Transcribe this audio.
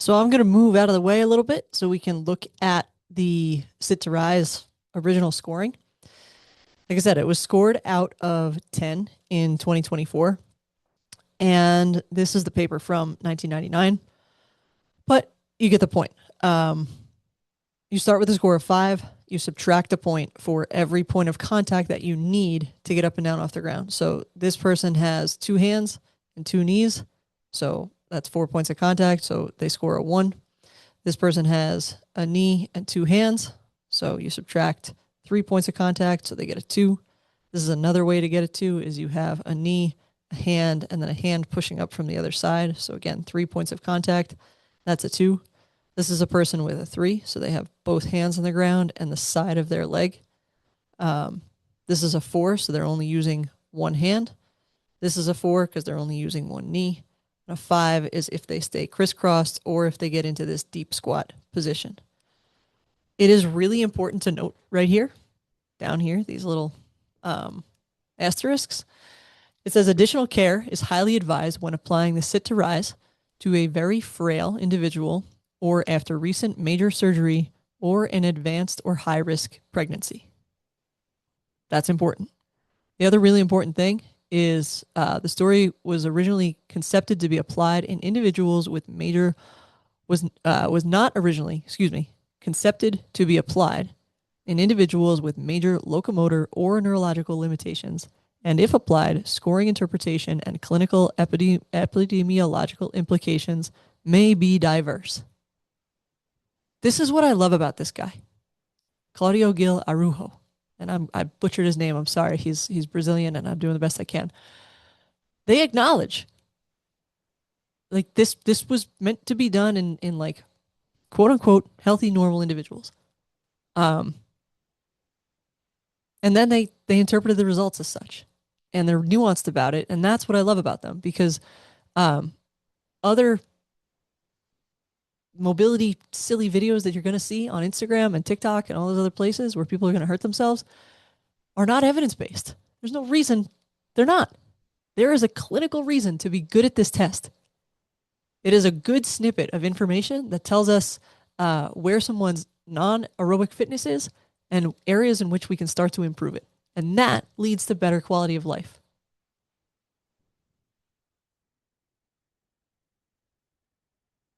So I'm going to move out of the way a little bit so we can look at the Sit to Rise original scoring. Like I said, it was scored out of 10 in 2024. And this is the paper from 1999. But you get the point. You start with a score of 5. You subtract a point for every point of contact that you need to get up and down off the ground. So this person has 2 hands and 2 knees. So that's 4 points of contact. So they score a 1. This person has a knee and 2 hands. So you subtract 3 points of contact. So they get a 2. This is another way to get a 2 is you have a knee, a hand, and then a hand pushing up from the other side. So again, 3 points of contact. That's a 2. This is a person with a 3. So they have both hands on the ground and the side of their leg. This is a 4. So they're only using one hand. This is a 4 because they're only using one knee. A 5 is if they stay crisscrossed or if they get into this deep squat position. It is really important to note right here, down here, these little asterisks. It says additional care is highly advised when applying the sit to rise to a very frail individual or after recent major surgery or an advanced or high risk pregnancy. That's important. The other really important thing is the story was originally concepted to be applied in individuals with major was not originally, concepted to be applied in individuals with major locomotor or neurological limitations, and if applied, scoring interpretation and clinical epidemiological implications may be diverse. This is what I love about this guy, Claudio Gil Arujo. And I butchered his name. I'm sorry. He's Brazilian, and I'm doing the best I can. They acknowledge, like this was meant to be done in like quote unquote healthy normal individuals. And then they interpreted the results as such, and they're nuanced about it, and that's what I love about them because other mobility silly videos that you're going to see on Instagram and TikTok and all those other places where people are going to hurt themselves are not evidence-based. There's no reason they're not. There is a clinical reason to be good at this test. It is a good snippet of information that tells us where someone's non-aerobic fitness is and areas in which we can start to improve it. And that leads to better quality of life.